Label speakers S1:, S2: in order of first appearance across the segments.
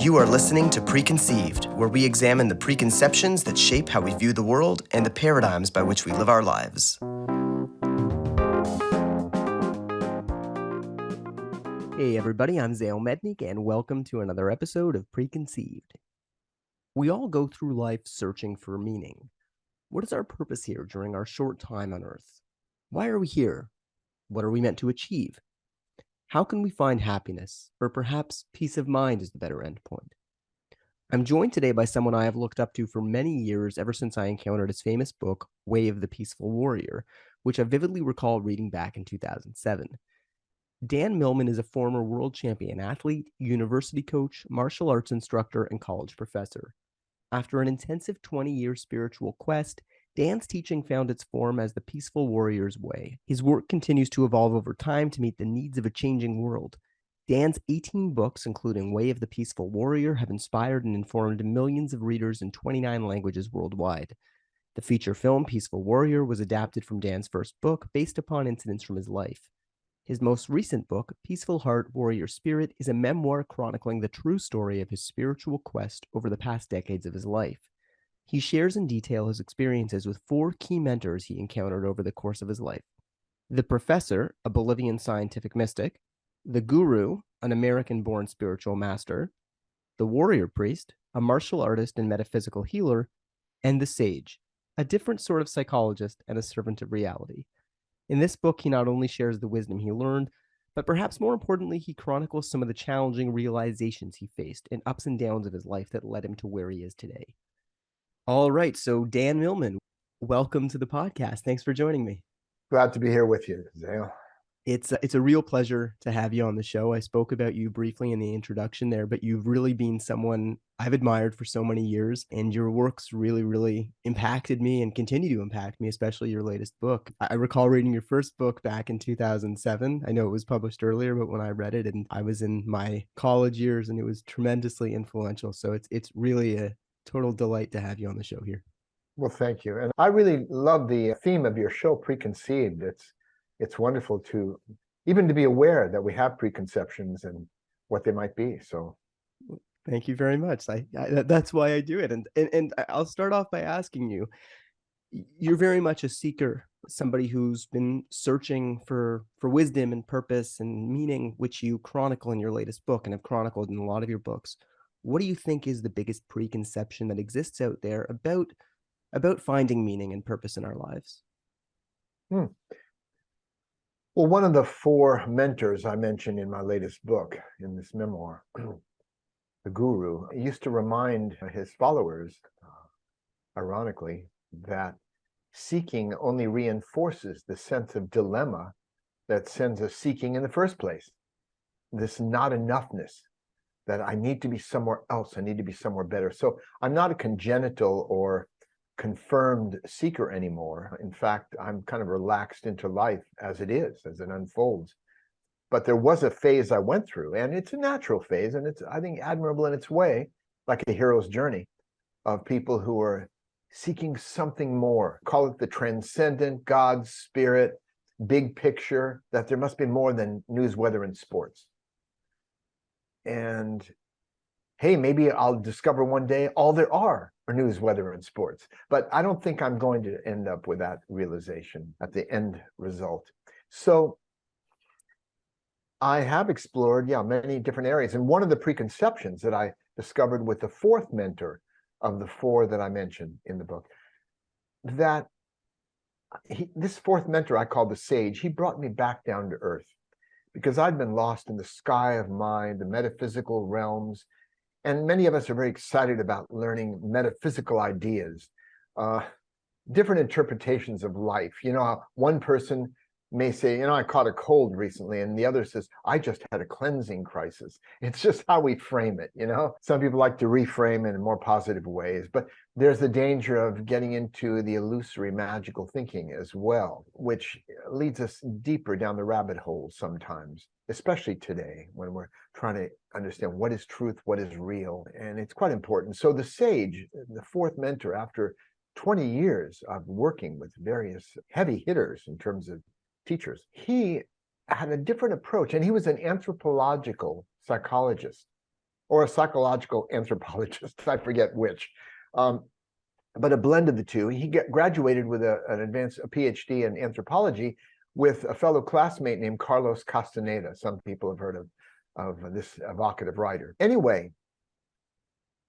S1: You are listening to Preconceived, where we examine the preconceptions that shape how we view the world and the paradigms by which we live our lives. Hey everybody, I'm Zale Mednick, and welcome to another episode of Preconceived. We all go through life searching for meaning. What is our purpose here during our short time on Earth? Why are we here? What are we meant to achieve? How can we find happiness, or perhaps peace of mind is the better endpoint? I'm joined today by someone I have looked up to for many years, ever since I encountered his famous book, Way of the Peaceful Warrior, which I vividly recall reading back in 2007. Dan Millman is a former world champion athlete, university coach, martial arts instructor, and college professor. After an intensive 20-year spiritual quest, Dan's teaching found its form as the Peaceful Warrior's Way. His work continues to evolve over time to meet the needs of a changing world. Dan's 18 books, including Way of the Peaceful Warrior, have inspired and informed millions of readers in 29 languages worldwide. The feature film Peaceful Warrior was adapted from Dan's first book based upon incidents from his life. His most recent book, Peaceful Heart, Warrior Spirit, is a memoir chronicling the true story of his spiritual quest over the past decades of his life. He shares in detail his experiences with 4 key mentors he encountered over the course of his life: the Professor, a Bolivian scientific mystic; the Guru, an American-born spiritual master; the Warrior Priest, a martial artist and metaphysical healer; and the Sage, a different sort of psychologist and a servant of reality. In this book, he not only shares the wisdom he learned, but perhaps more importantly, he chronicles some of the challenging realizations he faced and ups and downs of his life that led him to where he is today. All right, so Dan Millman, welcome to the podcast. Thanks for joining me.
S2: Glad to be here with you, Zale.
S1: It's a real pleasure to have you on the show. I spoke about you briefly in the introduction there, but you've really been someone I've admired for so many years, and your work's really, really impacted me and continue to impact me, especially your latest book. I recall reading your first book back in 2007. I know it was published earlier, but when I read it, and I was in my college years, and it was tremendously influential. So it's really a total delight to have you on the show here.
S2: Well, thank you. And I really love the theme of your show, Preconceived. It's wonderful to even to be aware that we have preconceptions and what they might be. So
S1: thank you very much. That's why I do it. And I'll start off by asking you, you're very much a seeker, somebody who's been searching for wisdom and purpose and meaning, which you chronicle in your latest book and have chronicled in a lot of your books. What do you think is the biggest preconception that exists out there about finding meaning and purpose in our lives?
S2: Well, one of the 4 mentors I mentioned in my latest book, in this memoir, the Guru, used to remind his followers, ironically, that seeking only reinforces the sense of dilemma that sends us seeking in the first place. This not enoughness, that I need to be somewhere else, I need to be somewhere better. So I'm not a congenital or confirmed seeker anymore. In fact, I'm kind of relaxed into life as it is, as it unfolds. But there was a phase I went through, and it's a natural phase, and it's, I think, admirable in its way, like a hero's journey, of people who are seeking something more. Call it the transcendent, God's spirit, big picture, that there must be more than news, weather, and sports. And hey, maybe I'll discover one day all there are news, weather, and sports. But I don't think I'm going to end up with that realization at the end result. So I have explored, many different areas. And one of the preconceptions that I discovered with the 4th mentor of the 4 that I mentioned in the book, that this 4th mentor I call the Sage, he brought me back down to earth, because I'd been lost in the sky of mind, the metaphysical realms. And many of us are very excited about learning metaphysical ideas, different interpretations of life. You know, one person may say, I caught a cold recently, and the other says, I just had a cleansing crisis. It's just how we frame it, Some people like to reframe it in more positive ways, but there's the danger of getting into the illusory magical thinking as well, which leads us deeper down the rabbit hole sometimes, especially today when we're trying to understand what is truth, what is real, and it's quite important. So the Sage, the 4th mentor, after 20 years of working with various heavy hitters in terms of teachers, he had a different approach, and he was an anthropological psychologist. or a psychological anthropologist, I forget which, but a blend of the two. He graduated with a PhD in anthropology with a fellow classmate named Carlos Castaneda. Some people have heard of this evocative writer. Anyway,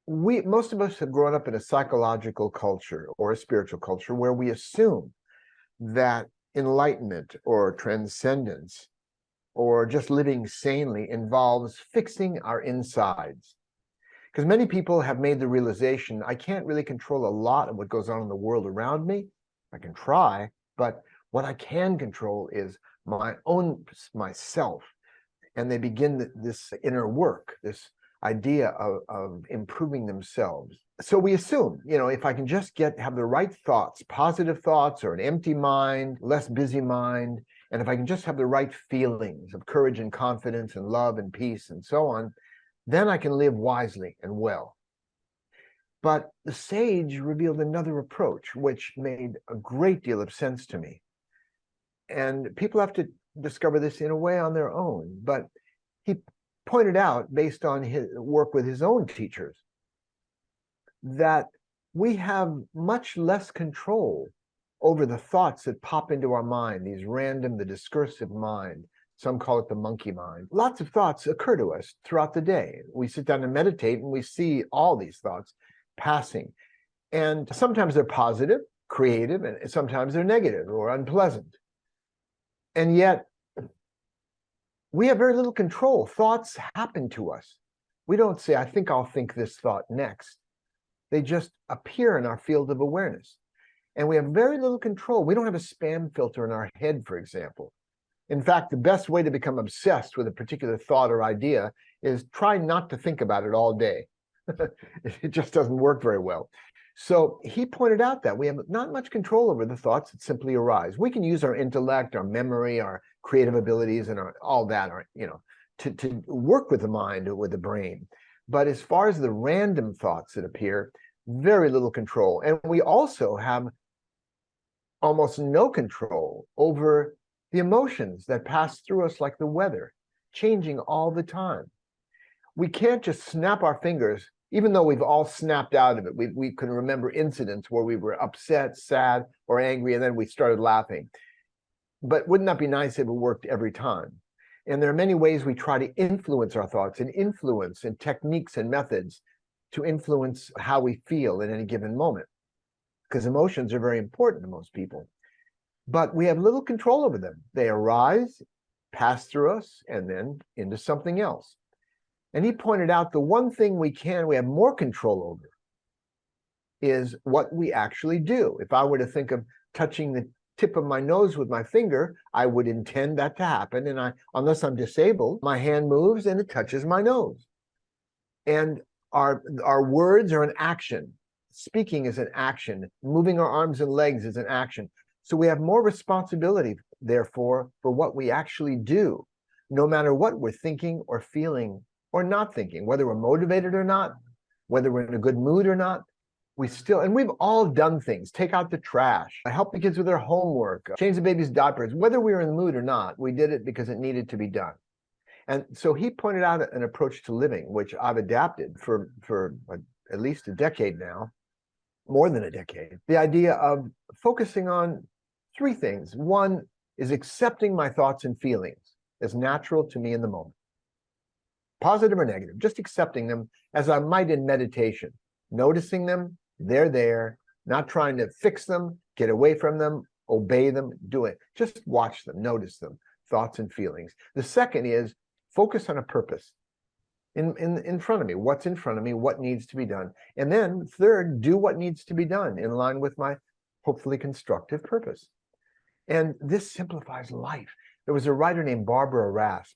S2: most of us have grown up in a psychological culture or a spiritual culture where we assume that enlightenment or transcendence or just living sanely involves fixing our insides. Because many people have made the realization, I can't really control a lot of what goes on in the world around me. I can try, but what I can control is myself. And they begin this inner work, this idea of improving themselves. So we assume, if I can just have the right thoughts, positive thoughts, or an empty mind, less busy mind, and if I can just have the right feelings of courage and confidence and love and peace and so on, then I can live wisely and well. But the sage revealed another approach, which made a great deal of sense to me. And people have to discover this in a way on their own. But he pointed out, based on his work with his own teachers, that we have much less control over the thoughts that pop into our mind, the discursive mind. Some call it the monkey mind. Lots of thoughts occur to us throughout the day. We sit down and meditate and we see all these thoughts passing. And sometimes they're positive, creative, and sometimes they're negative or unpleasant. And yet, we have very little control. Thoughts happen to us. We don't say, I think I'll think this thought next. They just appear in our field of awareness. And we have very little control. We don't have a spam filter in our head, for example. In fact, the best way to become obsessed with a particular thought or idea is try not to think about it all day. It just doesn't work very well. So he pointed out that we have not much control over the thoughts that simply arise. We can use our intellect, our memory, our creative abilities, and all that, to work with the mind or with the brain. But as far as the random thoughts that appear, very little control. And we also have almost no control over the emotions that pass through us like the weather, changing all the time. We can't just snap our fingers, even though we've all snapped out of it. We can remember incidents where we were upset, sad, or angry, and then we started laughing. But wouldn't that be nice if it worked every time? And there are many ways we try to influence our thoughts and techniques and methods to influence how we feel in any given moment, because emotions are very important to most people. But we have little control over them. They arise, pass through us, and then into something else. And he pointed out the one thing we have more control over is what we actually do. If I were to think of touching the tip of my nose with my finger, I would intend that to happen. And unless I'm disabled, my hand moves and it touches my nose. And our words are an action. Speaking is an action. Moving our arms and legs is an action. So we have more responsibility, therefore, for what we actually do, no matter what we're thinking or feeling or not thinking, whether we're motivated or not, whether we're in a good mood or not. And we've all done things, take out the trash, help the kids with their homework, change the baby's diapers, whether we were in the mood or not, we did it because it needed to be done. And so he pointed out an approach to living, which I've adapted for at least a decade now, more than a decade. The idea of focusing on three things. One is accepting my thoughts and feelings as natural to me in the moment, positive or negative, just accepting them as I might in meditation, noticing them, they're there, not trying to fix them, get away from them, obey them, do it. Just watch them, notice them, thoughts and feelings. The second is focus on a purpose in front of me. What's in front of me? What needs to be done? And then third, do what needs to be done in line with my hopefully constructive purpose. And this simplifies life. There was a writer named Barbara Rasp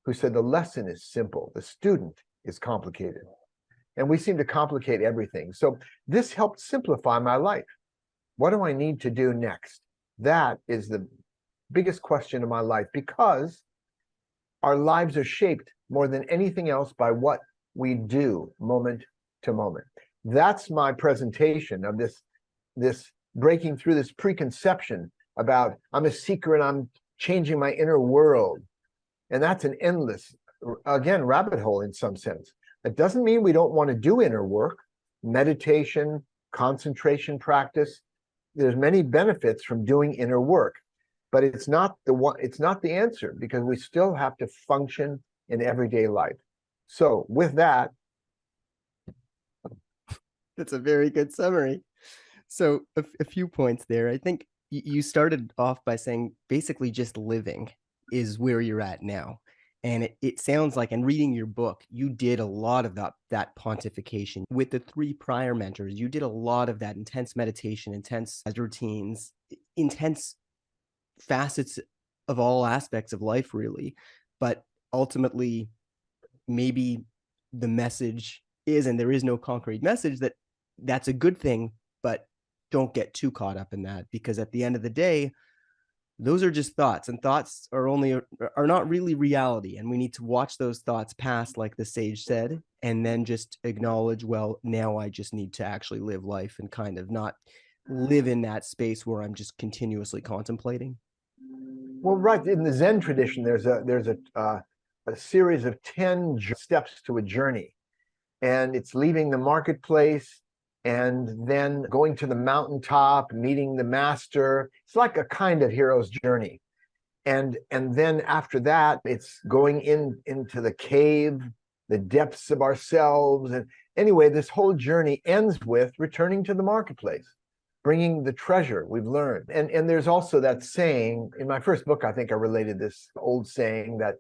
S2: who said the lesson is simple, the student is complicated. And we seem to complicate everything. So this helped simplify my life. What do I need to do next? That is the biggest question of my life, because our lives are shaped more than anything else by what we do moment to moment. That's my presentation of this breaking through this preconception about I'm a seeker and I'm changing my inner world. And that's an endless, again, rabbit hole in some sense. It doesn't mean we don't want to do inner work, meditation, concentration practice. There's many benefits from doing inner work, but it's not the answer, because we still have to function in everyday life. So with that,
S1: That's a very good summary. So a few points there. I think you started off by saying basically just living is where you're at now. And it sounds like, in reading your book, you did a lot of that pontification with the three prior mentors. You did a lot of that intense meditation, intense routines, intense facets of all aspects of life, really. But ultimately, maybe the message is, and there is no concrete message, that that's a good thing, but don't get too caught up in that, because at the end of the day, those are just thoughts, and thoughts are not really reality. And we need to watch those thoughts pass, like the sage said, and then just acknowledge, well, now I just need to actually live life and kind of not live in that space where I'm just continuously contemplating.
S2: well, right, in the Zen tradition, there's a series of 10 steps to a journey, and it's leaving the marketplace and then going to the mountaintop, meeting the master. It's like a kind of hero's journey. And then after that, it's going into the cave, the depths of ourselves. And anyway, this whole journey ends with returning to the marketplace, bringing the treasure we've learned. And there's also that saying, in my first book, I think I related this old saying, that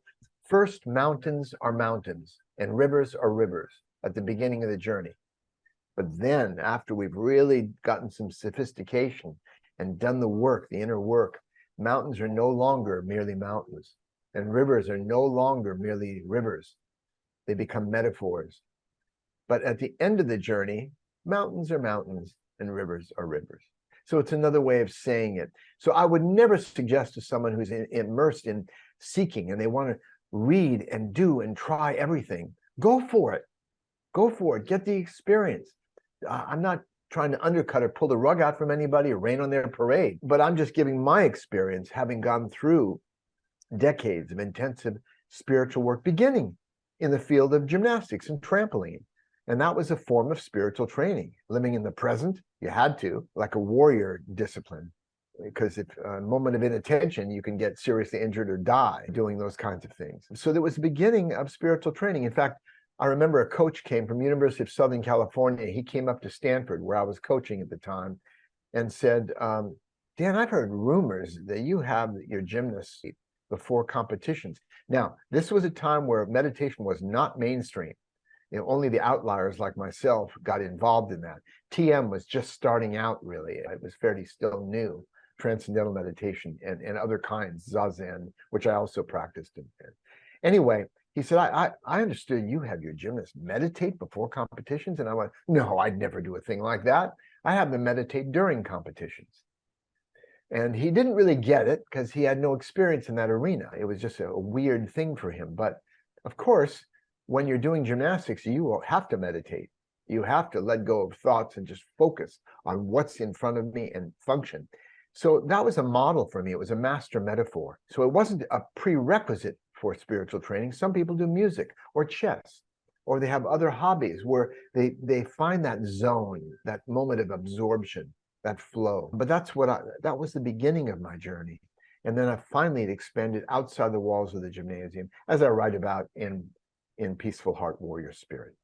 S2: first mountains are mountains and rivers are rivers at the beginning of the journey. But then after we've really gotten some sophistication and done the work, the inner work, mountains are no longer merely mountains, and rivers are no longer merely rivers. They become metaphors. But at the end of the journey, mountains are mountains and rivers are rivers. So it's another way of saying it. So I would never suggest to someone who's immersed in seeking and they want to read and do and try everything, go for it. Go for it. Get the experience. I'm not trying to undercut or pull the rug out from anybody or rain on their parade, but I'm just giving my experience, having gone through decades of intensive spiritual work, beginning in the field of gymnastics and trampoline. And that was a form of spiritual training. Living in the present, you had to, like a warrior discipline, because if a moment of inattention, you can get seriously injured or die doing those kinds of things. So there was the beginning of spiritual training. In fact, I remember a coach came from University of Southern California. He came up to Stanford, where I was coaching at the time, and said, Dan, I've heard rumors that you have your gymnasts before competitions. Now, this was a time where meditation was not mainstream. You know, only the outliers like myself got involved in that. TM was just starting out, really. It was fairly still new, transcendental meditation and other kinds, Zazen, which I also practiced. Anyway, he said, I understood you have your gymnasts meditate before competitions. And I went, no, I'd never do a thing like that. I have them meditate during competitions. And he didn't really get it because he had no experience in that arena. It was just a weird thing for him. But of course, when you're doing gymnastics, you will have to meditate. You have to let go of thoughts and just focus on what's in front of me and function. So that was a model for me. It was a master metaphor. So it wasn't a prerequisite for spiritual training. Some people do music or chess, or they have other hobbies where they find that zone, that moment of absorption, that flow. But that was the beginning of my journey. And then finally it expanded outside the walls of the gymnasium, as I write about in Peaceful Heart Warrior Spirit.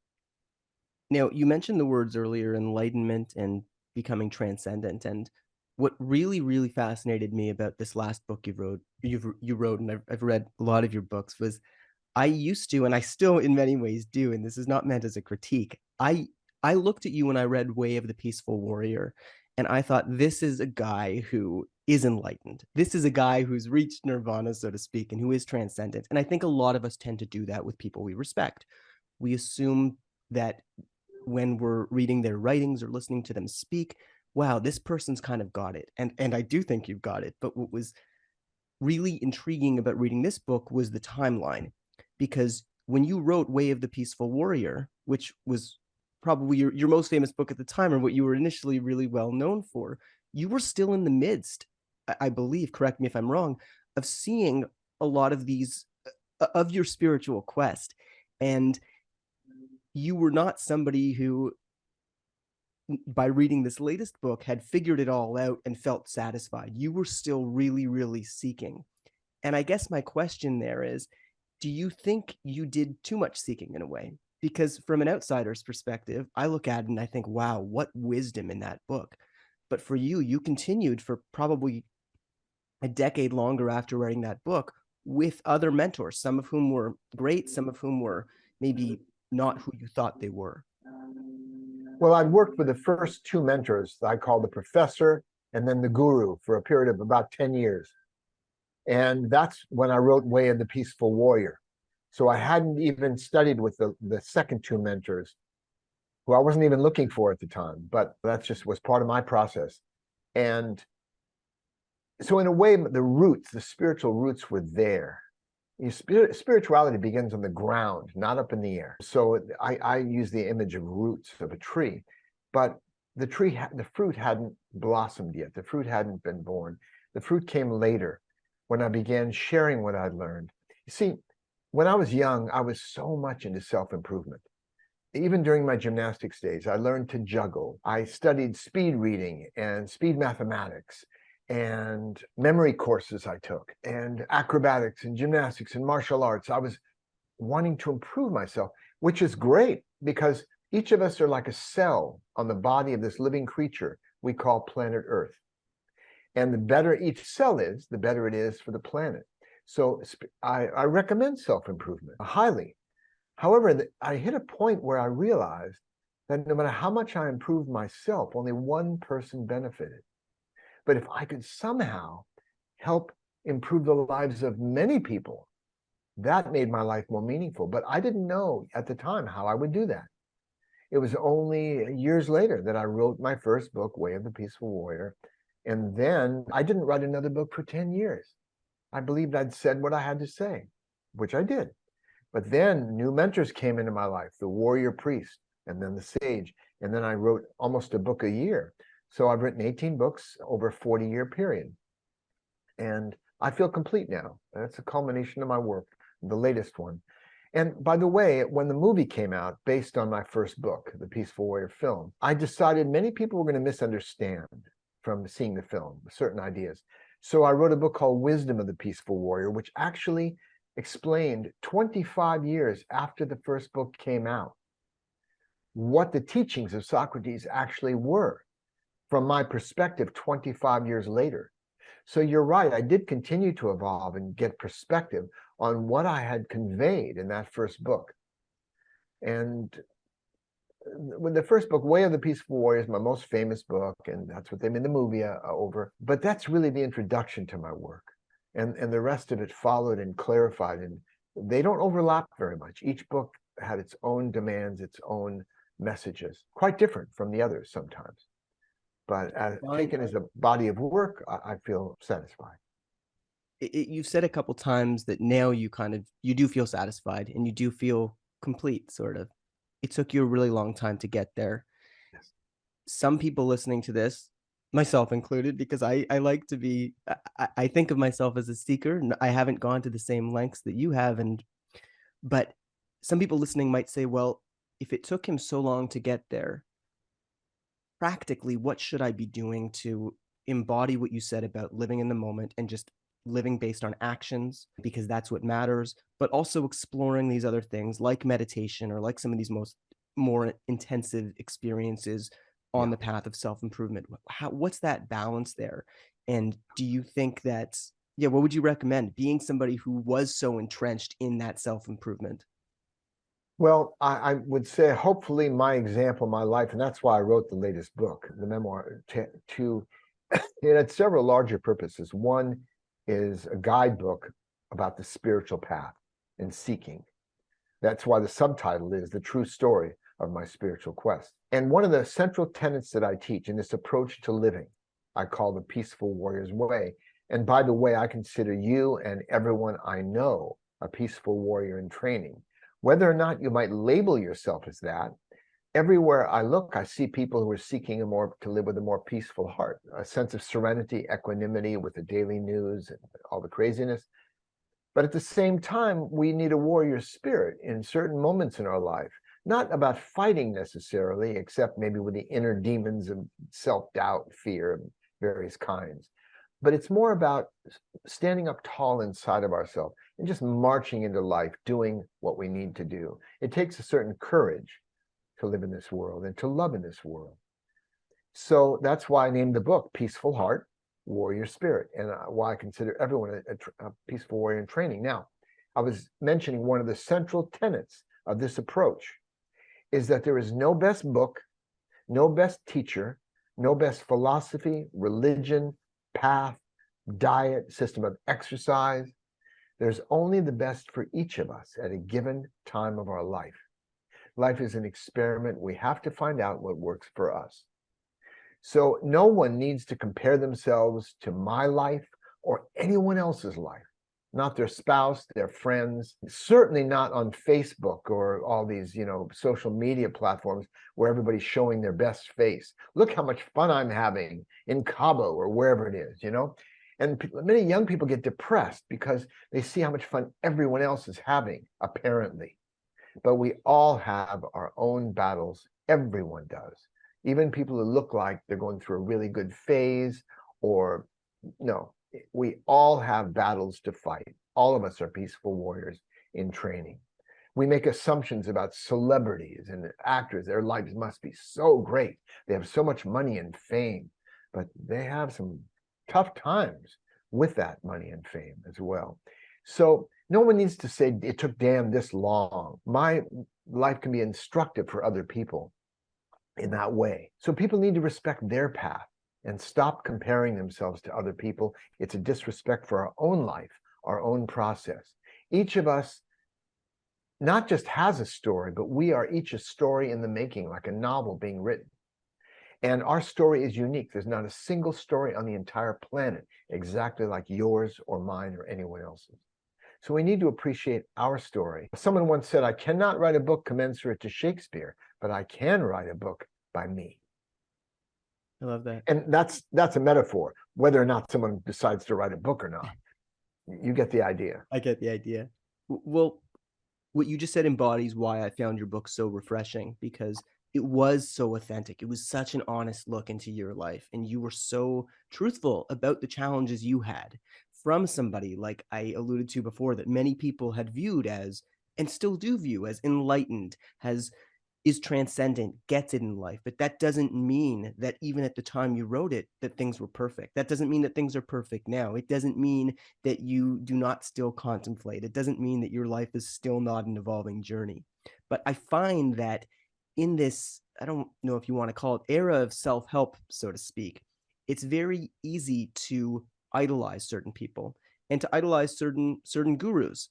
S1: Now, you mentioned the words earlier, enlightenment and becoming transcendent. And what really, really fascinated me about this last book you wrote, and I've read a lot of your books, was I used to, and I still in many ways do, and this is not meant as a critique, I looked at you when I read Way of the Peaceful Warrior, and I thought, this is a guy who is enlightened. This is a guy who's reached nirvana, so to speak, and who is transcendent. And I think a lot of us tend to do that with people we respect. We assume that when we're reading their writings or listening to them speak, wow, this person's kind of got it. And I do think you've got it. But what was really intriguing about reading this book was the timeline. Because when you wrote Way of the Peaceful Warrior, which was probably your most famous book at the time, or what you were initially really well known for, you were still in the midst, I believe, correct me if I'm wrong, of seeing a lot of these, of your spiritual quest. And you were not somebody who, by reading this latest book, had figured it all out and felt satisfied. You were still really, really seeking. And I guess my question there is, do you think you did too much seeking in a way? Because from an outsider's perspective, I look at it and I think, wow, what wisdom in that book. But for you, you continued for probably a decade longer after writing that book with other mentors, some of whom were great, some of whom were maybe not who you thought they were.
S2: Well, I'd worked with the first two mentors that I call the professor and then the guru for a period of about 10 years. And that's when I wrote Way of the Peaceful Warrior. So I hadn't even studied with the second two mentors, who I wasn't even looking for at the time, but that just was part of my process. And so in a way, the roots, the spiritual roots were there. Spirituality begins on the ground, not up in the air. So I use the image of roots of a tree, but the fruit hadn't blossomed yet. The fruit hadn't been born. The fruit came later when I began sharing what I'd learned. You see, when I was young, I was so much into self-improvement. Even during my gymnastics days, I learned to juggle. I studied speed reading and speed mathematics and memory courses I took, and acrobatics and gymnastics and martial arts. I was wanting to improve myself, which is great because each of us are like a cell on the body of this living creature we call planet Earth. And the better each cell is, the better it is for the planet. So I recommend self-improvement highly. However, I hit a point where I realized that no matter how much I improved myself, only one person benefited. But if I could somehow help improve the lives of many people, that made my life more meaningful. But I didn't know at the time how I would do that. It was only years later that I wrote my first book, Way of the Peaceful Warrior. And then I didn't write another book for 10 years. I believed I'd said what I had to say, which I did. But then new mentors came into my life, the warrior priest, and then the sage. And then I wrote almost a book a year. So I've written 18 books over a 40-year period. And I feel complete now. That's a culmination of my work, the latest one. And by the way, when the movie came out based on my first book, The Peaceful Warrior film, I decided many people were going to misunderstand from seeing the film, certain ideas. So I wrote a book called Wisdom of the Peaceful Warrior, which actually explained 25 years after the first book came out what the teachings of Socrates actually were from my perspective 25 years later. So you're right, I did continue to evolve and get perspective on what I had conveyed in that first book. And with the first book, Way of the Peaceful Warrior, is my most famous book, and that's what they made the movie over. But that's really the introduction to my work. And the rest of it followed and clarified, and they don't overlap very much. Each book had its own demands, its own messages, quite different from the others sometimes. But taken as a body of work, I feel satisfied.
S1: You've said a couple times that now you do feel satisfied and you do feel complete, sort of. It took you a really long time to get there.
S2: Yes.
S1: Some people listening to this, myself included, because I like to be, I think of myself as a seeker. I haven't gone to the same lengths that you have. But some people listening might say, well, if it took him so long to get there, practically, what should I be doing to embody what you said about living in the moment and just living based on actions, because that's what matters, but also exploring these other things like meditation or like some of these more intensive experiences on
S2: Yeah.
S1: the path of self-improvement. What's that balance there? And do you think that, yeah, what would you recommend being somebody who was so entrenched in that self-improvement?
S2: Well, I would say hopefully my example, my life, and that's why I wrote the latest book, the memoir, it had several larger purposes. One is a guidebook about the spiritual path and seeking. That's why the subtitle is The True Story of My Spiritual Quest. And one of the central tenets that I teach in this approach to living, I call the Peaceful Warrior's Way. And by the way, I consider you and everyone I know a peaceful warrior in training. Whether or not you might label yourself as that, everywhere I look, I see people who are seeking to live with a more peaceful heart, a sense of serenity, equanimity with the daily news and all the craziness. But at the same time, we need a warrior spirit in certain moments in our life not about fighting necessarily, except maybe with the inner demons of self-doubt, fear of various kinds. But it's more about standing up tall inside of ourselves and just marching into life, doing what we need to do. It takes a certain courage to live in this world and to love in this world. So that's why I named the book Peaceful Heart, Warrior Spirit, and why I consider everyone a peaceful warrior in training. Now, I was mentioning one of the central tenets of this approach is that there is no best book, no best teacher, no best philosophy, religion, path, diet, system of exercise. There's only the best for each of us at a given time of our life. Life is an experiment. We have to find out what works for us. So no one needs to compare themselves to my life or anyone else's life, not their spouse, their friends, certainly not on Facebook or all these, social media platforms where everybody's showing their best face. Look how much fun I'm having in Cabo or wherever it is, And many young people get depressed because they see how much fun everyone else is having, apparently. But we all have our own battles. Everyone does. Even people who look like they're going through a really good phase, or no, we all have battles to fight. All of us are peaceful warriors in training. We make assumptions about celebrities and actors. Their lives must be so great. They have so much money and fame, but they have some tough times with that money and fame as well. So no one needs to say it took Dan this long. My life can be instructive for other people in that way. So people need to respect their path and stop comparing themselves to other people. It's a disrespect for our own life, our own process. Each of us not just has a story, but we are each a story in the making, like a novel being written. And our story is unique. There's not a single story on the entire planet exactly like yours or mine or anyone else's. So we need to appreciate our story. Someone once said, I cannot write a book commensurate to Shakespeare, but I can write a book by me.
S1: I love that.
S2: And that's a metaphor, whether or not someone decides to write a book or not. You get the idea.
S1: I get the idea. Well, what you just said embodies why I found your book so refreshing, because it was so authentic. It was such an honest look into your life, and you were so truthful about the challenges you had from somebody, like I alluded to before, that many people had viewed as, and still do view as, enlightened, is transcendent, gets it in life. But that doesn't mean that even at the time you wrote it, that things were perfect. That doesn't mean that things are perfect now. It doesn't mean that you do not still contemplate. It doesn't mean that your life is still not an evolving journey. But I find that in this, I don't know if you want to call it era of self-help, so to speak, it's very easy to idolize certain people and to idolize certain gurus.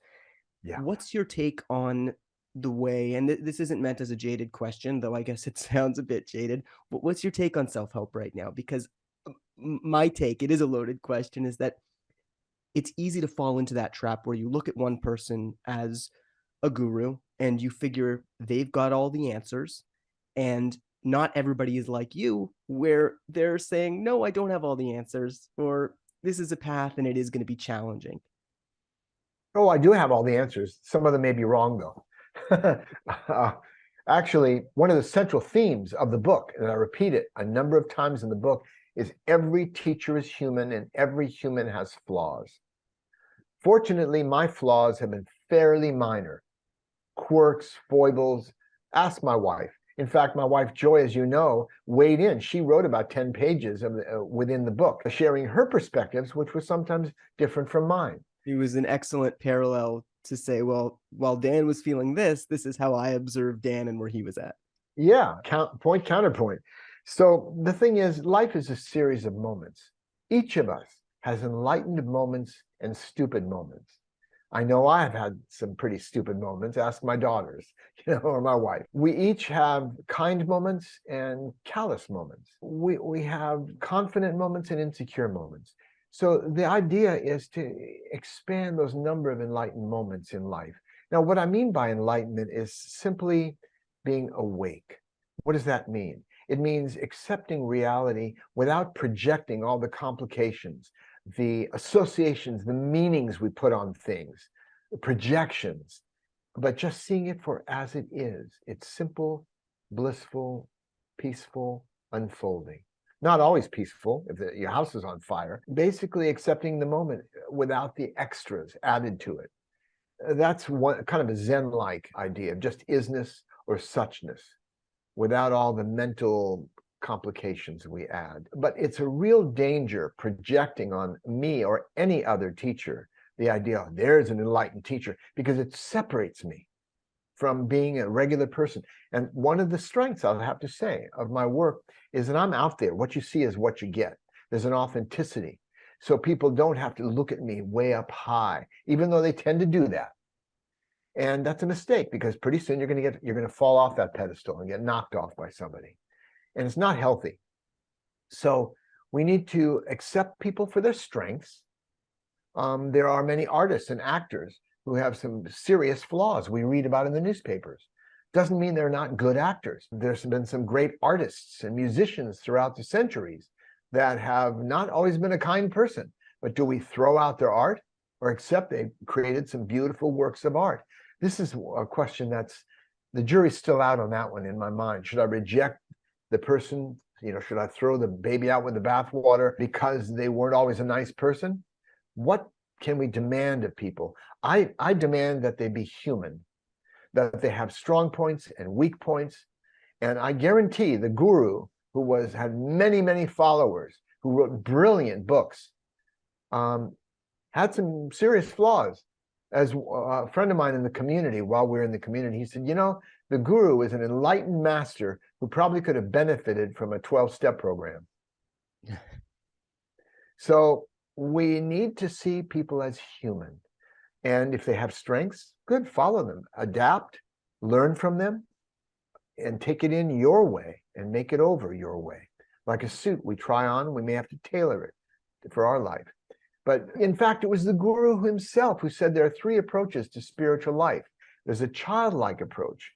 S2: Yeah.
S1: What's your take on the way, and this isn't meant as a jaded question, though I guess it sounds a bit jaded, but what's your take on self-help right now? Because my take, it is a loaded question, is that it's easy to fall into that trap where you look at one person as a guru and you figure they've got all the answers, and not everybody is like you, where they're saying, no, I don't have all the answers, or this is a path and it is going to be challenging.
S2: Oh, I do have all the answers. Some of them may be wrong, though. Actually, one of the central themes of the book, and I repeat it a number of times in the book, is every teacher is human and every human has flaws. Fortunately, my flaws have been fairly minor. Quirks, foibles. Ask my wife. In fact, my wife, Joy, as you know, weighed in. She wrote about 10 pages within the book, sharing her perspectives, which were sometimes different from mine.
S1: It was an excellent parallel to say, well, while Dan was feeling this is how I observed Dan and where he was at.
S2: Yeah, point, counterpoint. So the thing is, life is a series of moments. Each of us has enlightened moments and stupid moments. I know I've had some pretty stupid moments. Ask my daughters, or my wife. We each have kind moments and callous moments. We have confident moments and insecure moments. So the idea is to expand those number of enlightened moments in life. Now, what I mean by enlightenment is simply being awake. What does that mean? It means accepting reality without projecting all the complications, the associations, the meanings we put on things, the projections. but just seeing it for as it is. It's simple, blissful, peaceful, unfolding. Not always peaceful if your house is on fire. Basically accepting the moment without the extras added to it. That's one kind of a Zen-like idea of just isness or suchness without all the mental complications we add. But it's a real danger projecting on me or any other teacher the idea, oh, there's an enlightened teacher, because it separates me from being a regular person. And one of the strengths, I'll have to say, of my work is that I'm out there. What you see is what you get. There's an authenticity. So people don't have to look at me way up high, even though they tend to do that. And that's a mistake, because pretty soon you're going to fall off that pedestal and get knocked off by somebody. And it's not healthy. So we need to accept people for their strengths. There are many artists and actors who have some serious flaws we read about in the newspapers. Doesn't mean they're not good actors. There's been some great artists and musicians throughout the centuries that have not always been a kind person. But do we throw out their art or accept they created some beautiful works of art? This is a question that's, the jury's still out on that one in my mind. Should I reject the person? Should I throw the baby out with the bathwater because they weren't always a nice person? What can we demand of people? I demand that they be human, that they have strong points and weak points. And I guarantee the guru, who had many, many followers, who wrote brilliant books, had some serious flaws. As a friend of mine in the community, while we were in the community, he said, the guru is an enlightened master who probably could have benefited from a 12-step program. So we need to see people as human. And if they have strengths, good, follow them, adapt, learn from them, and take it in your way and make it over your way. Like a suit we try on, we may have to tailor it for our life. But in fact, it was the guru himself who said there are 3 approaches to spiritual life. There's a childlike approach.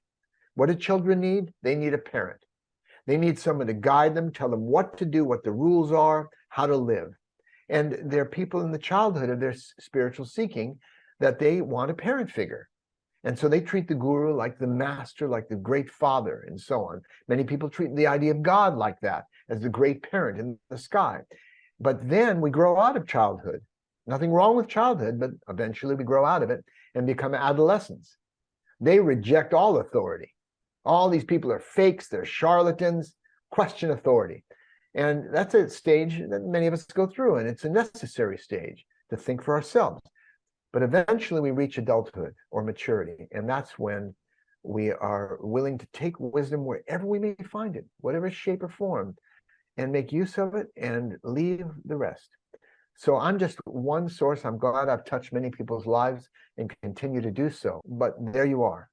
S2: What do children need? They need a parent. They need someone to guide them, tell them what to do, what the rules are, how to live. And there are people in the childhood of their spiritual seeking that they want a parent figure. And so they treat the guru like the master, like the great father, and so on. Many people treat the idea of God like that, as the great parent in the sky. But then we grow out of childhood. Nothing wrong with childhood, but eventually we grow out of it and become adolescents. They reject all authority. All these people are fakes, they're charlatans, question authority. And that's a stage that many of us go through, and it's a necessary stage to think for ourselves. But eventually we reach adulthood or maturity, and that's when we are willing to take wisdom wherever we may find it, whatever shape or form, and make use of it and leave the rest. So I'm just one source. I'm glad I've touched many people's lives and continue to do so. But there you are.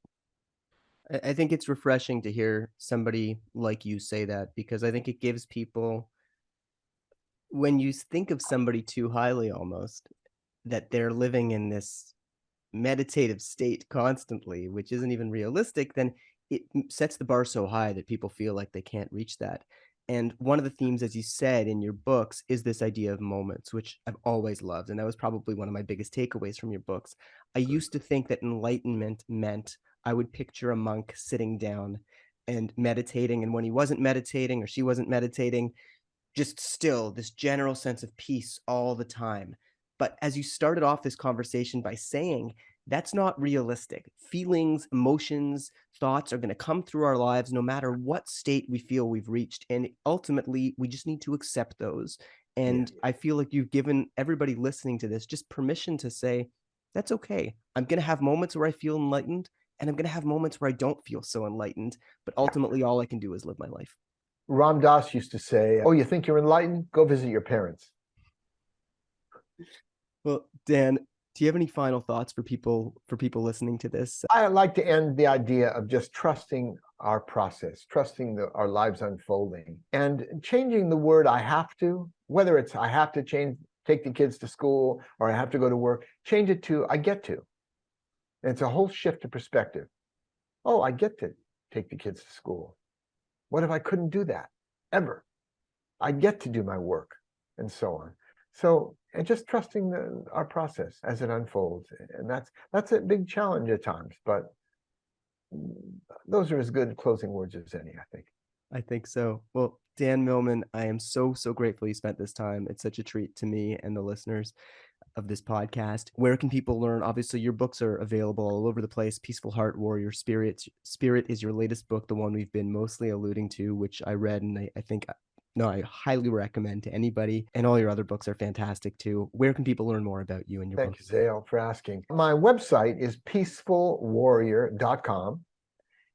S1: I think it's refreshing to hear somebody like you say that, because I think it gives people, when you think of somebody too highly almost, that they're living in this meditative state constantly, which isn't even realistic, then it sets the bar so high that people feel like they can't reach that. And one of the themes, as you said in your books, is this idea of moments, which I've always loved. And that was probably one of my biggest takeaways from your books. I used to think that enlightenment meant I would picture a monk sitting down and meditating. And when he wasn't meditating or she wasn't meditating, just still this general sense of peace all the time. But as you started off this conversation by saying, that's not realistic. Feelings, emotions, thoughts are going to come through our lives no matter what state we feel we've reached. And ultimately, we just need to accept those. And I feel like you've given everybody listening to this just permission to say, that's okay. I'm going to have moments where I feel enlightened, and I'm going to have moments where I don't feel so enlightened. But ultimately, all I can do is live my life.
S2: Ram Dass used to say, oh, you think you're enlightened? Go visit your parents.
S1: Well, Dan, do you have any final thoughts for people listening to this?
S2: I like to end the idea of just trusting our process, trusting our lives unfolding, and changing the word I have to, whether it's I have to take the kids to school or I have to go to work, change it to I get to. And it's a whole shift of perspective. Oh, I get to take the kids to school. What if I couldn't do that ever? I get to do my work, and so on. So, and just trusting our process as it unfolds, and that's a big challenge at times. But those are as good closing words as any, I think.
S1: I think so. Well, Dan Millman, I am so, so grateful you spent this time. It's such a treat to me and the listeners of this podcast. Where can people learn? Obviously, your books are available all over the place. Peaceful Heart, Warrior Spirit. Spirit is your latest book, the one we've been mostly alluding to, which I read and I think no, I highly recommend to anybody. And all your other books are fantastic too. Where can people learn more about you and your
S2: Thank you,
S1: books?
S2: Zale, for asking. My website is peacefulwarrior.com.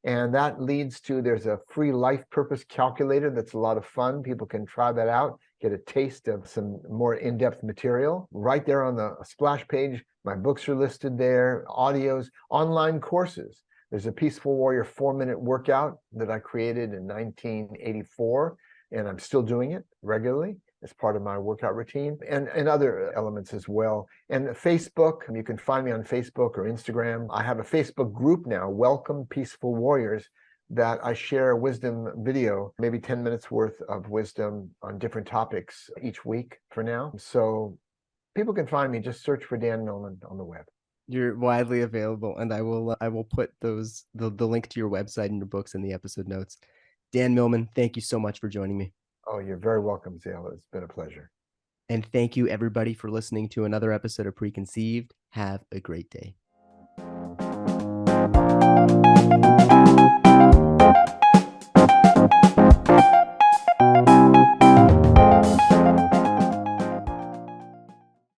S2: And that leads to, there's a free life purpose calculator that's a lot of fun. People can try that out, get a taste of some more in-depth material. Right there on the splash page, my books are listed there, audios, online courses. There's a Peaceful Warrior 4-minute workout that I created in 1984, and I'm still doing it regularly as part of my workout routine, and other elements as well. And Facebook, you can find me on Facebook or Instagram. I have a Facebook group now, Welcome Peaceful Warriors, that I share wisdom video, maybe 10 minutes worth of wisdom on different topics each week for now. So people can find me, just search for Dan Millman on the web.
S1: You're widely available, and I will put the link to your website and your books in the episode notes. Dan Millman, thank you so much for joining me.
S2: Oh, you're very welcome, Zale. It's been a pleasure.
S1: And thank you everybody for listening to another episode of Preconceived. Have a great day.